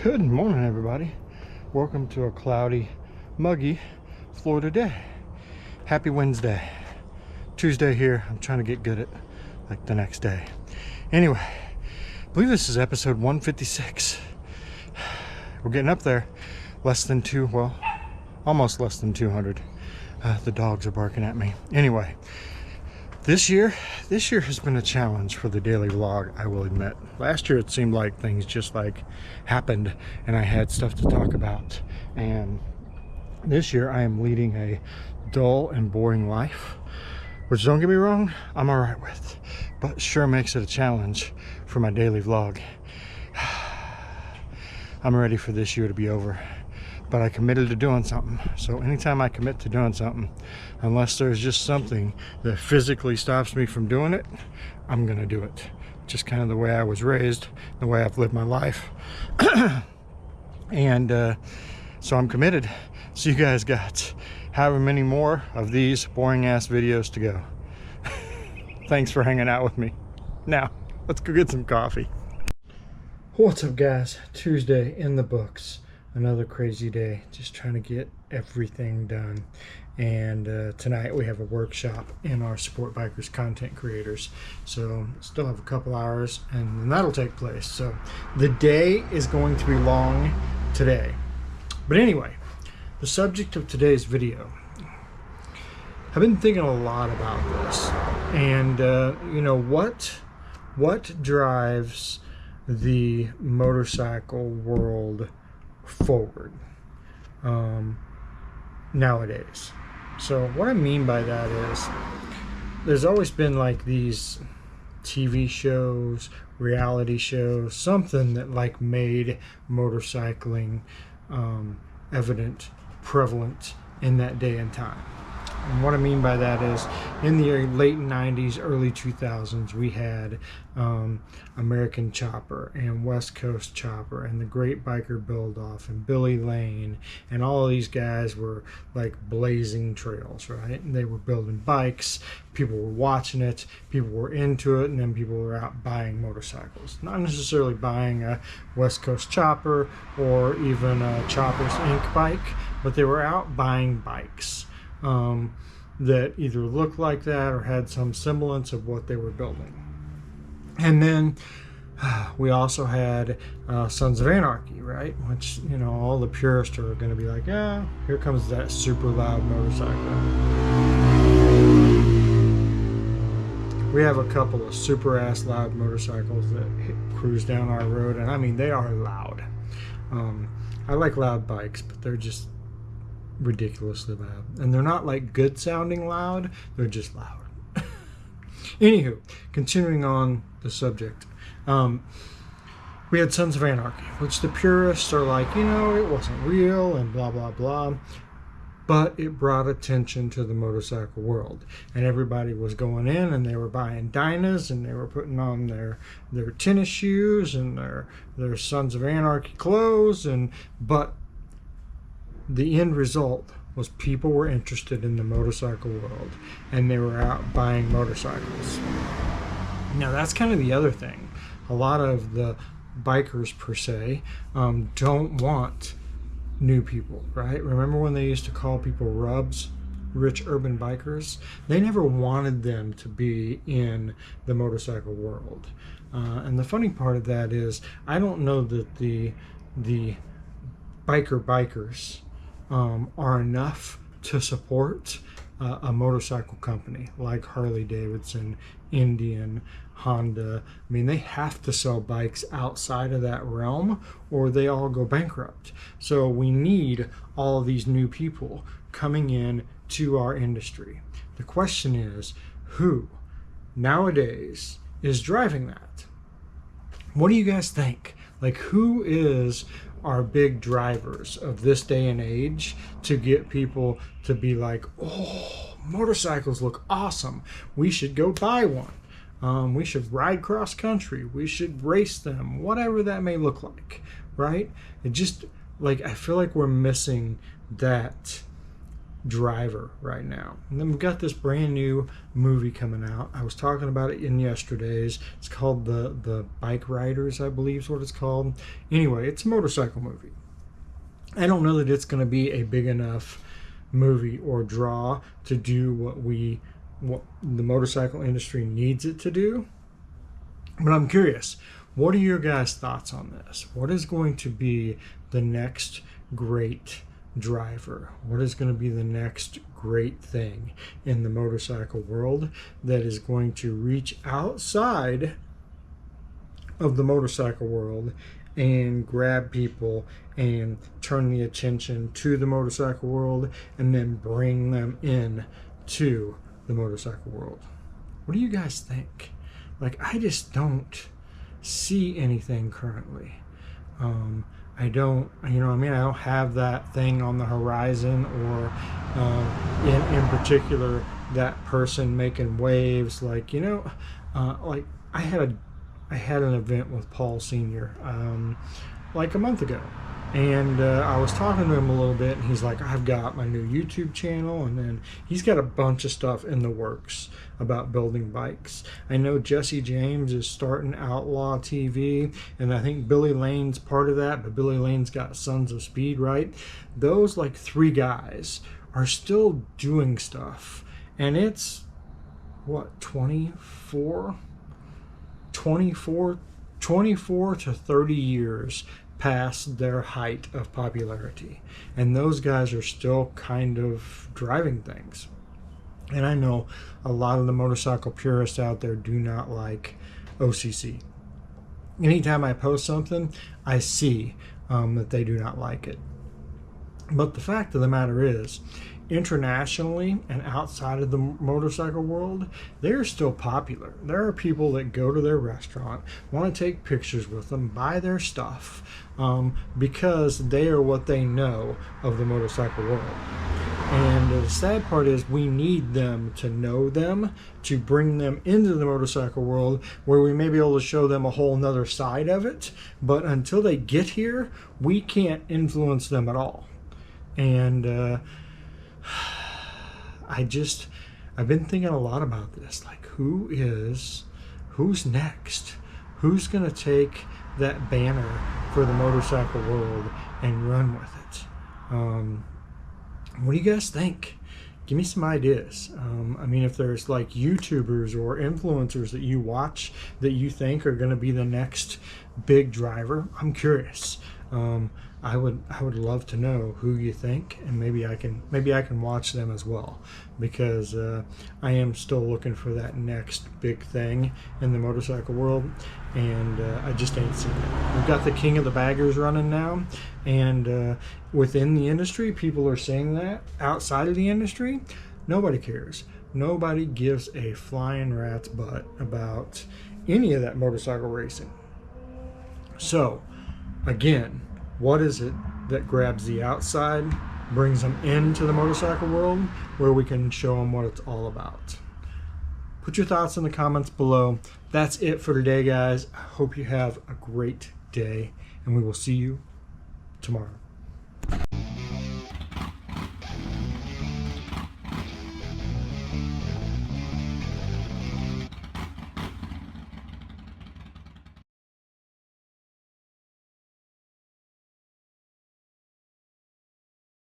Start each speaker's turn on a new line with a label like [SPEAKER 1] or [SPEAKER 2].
[SPEAKER 1] Good morning, everybody. Welcome to a cloudy, muggy Florida day. Happy Wednesday. Tuesday here. I'm trying to get good at like the next day. Anyway, I believe this is episode 156. We're getting up there. Almost less than 200. The dogs are barking at me. Anyway, this year has been a challenge for the daily vlog, I will admit. Last year it seemed like things just like happened and I had stuff to talk about. And this year I am leading a dull and boring life, which, don't get me wrong, I'm all right with, but sure makes it a challenge for my daily vlog. I'm ready for this year to be over, but I committed to doing something. So anytime I commit to doing something, unless there's just something that physically stops me from doing it, I'm gonna do it. Just kind of the way I was raised, the way I've lived my life. And so I'm committed. So you guys got however many more of these boring ass videos to go. Thanks for hanging out with me. Now, let's go get some coffee. What's up, guys? Tuesday in the books. Another crazy day, just trying to get everything done. And tonight we have a workshop in our Support Bikers content creators, so still have a couple hours and then that'll take place. So the day is going to be long today. But anyway, the subject of today's video, I've been thinking a lot about this, and you know, what drives the motorcycle world forward nowadays. So what I mean by that is there's always been like these TV shows, reality shows, something that like made motorcycling evident, prevalent in that day and time. And what I mean by that is in the late 90s, early 2000s, we had American Chopper and West Coast Chopper and the Great Biker Build-Off and Billy Lane, and all of these guys were like blazing trails, right? And they were building bikes, people were watching it, people were into it, and then people were out buying motorcycles. Not necessarily buying a West Coast Chopper or even a Choppers Inc. bike, but they were out buying bikes that either looked like that or had some semblance of what they were building. And then we also had Sons of Anarchy, right? Which, you know, all the purists are going to be like, yeah, here comes that super loud motorcycle. We have a couple of super ass loud motorcycles that cruise down our road, and I mean, they are loud. I like loud bikes, but they're just ridiculously loud, and they're not like good sounding loud, they're just loud. Anywho, continuing on the subject, we had Sons of Anarchy, which the purists are like, you know, it wasn't real and blah blah blah, but it brought attention to the motorcycle world, and everybody was going in and they were buying Dynas and they were putting on their tennis shoes and their Sons of Anarchy clothes, but the end result was people were interested in the motorcycle world and they were out buying motorcycles. Now that's kind of the other thing. A lot of the bikers per se don't want new people, right? Remember when they used to call people rubs, rich urban bikers? They never wanted them to be in the motorcycle world. And the funny part of that is I don't know that the bikers are enough to support a motorcycle company like Harley Davidson, Indian, Honda. I mean, they have to sell bikes outside of that realm or they all go bankrupt. So we need all these new people coming in to our industry. The question is, who nowadays is driving that? What do you guys think? Like, who is our big drivers of this day and age to get people to be like, oh, motorcycles look awesome, we should go buy one, we should ride cross country, we should race them, whatever that may look like, right? It just, like, I feel like we're missing that driver right now. And then we've got this brand new movie coming out. I was talking about it in yesterday's. It's called the Bike Riders, I believe is what it's called. Anyway, it's a motorcycle movie. I don't know that it's going to be a big enough movie or draw to do what the motorcycle industry needs it to do. But I'm curious, what are your guys' thoughts on this? What is going to be the next great driver? What is going to be the next great thing in the motorcycle world that is going to reach outside of the motorcycle world and grab people and turn the attention to the motorcycle world and then bring them in to the motorcycle world? What do you guys think? Like, I just don't see anything currently. I don't, I don't have that thing on the horizon, or in particular that person making waves. Like, like I had an event with Paul Sr. Like a month ago, and I was talking to him a little bit, and he's like, I've got my new YouTube channel, and then he's got a bunch of stuff in the works about building bikes. I know Jesse James is starting Outlaw TV, and I think Billy Lane's part of that, but Billy Lane's got Sons of Speed, right? Those like 3 guys are still doing stuff, and it's what, 24 to 30 years past their height of popularity, and those guys are still kind of driving things. And I know a lot of the motorcycle purists out there do not like OCC. Anytime I post something, I see that they do not like it. But the fact of the matter is, internationally and outside of the motorcycle world, they're still popular. There are people that go to their restaurant, want to take pictures with them, buy their stuff, because they are what they know of the motorcycle world. And the sad part is, we need them to know them to bring them into the motorcycle world, where we may be able to show them a whole nother side of it. But until they get here, we can't influence them at all. And I've been thinking a lot about this. Like, who's next? Who's going to take that banner for the motorcycle world and run with it? What do you guys think? Give me some ideas. If there's like YouTubers or influencers that you watch that you think are going to be the next big driver, I'm curious. I would love to know who you think, and maybe I can watch them as well, because I am still looking for that next big thing in the motorcycle world, and I just ain't seen it. We've got the king of the baggers running now, and within the industry, people are saying that. Outside of the industry, nobody cares. Nobody gives a flying rat's butt about any of that motorcycle racing. So, again, what is it that grabs the outside, brings them into the motorcycle world, where we can show them what it's all about? Put your thoughts in the comments below. That's it for today, guys. I hope you have a great day, and we will see you tomorrow.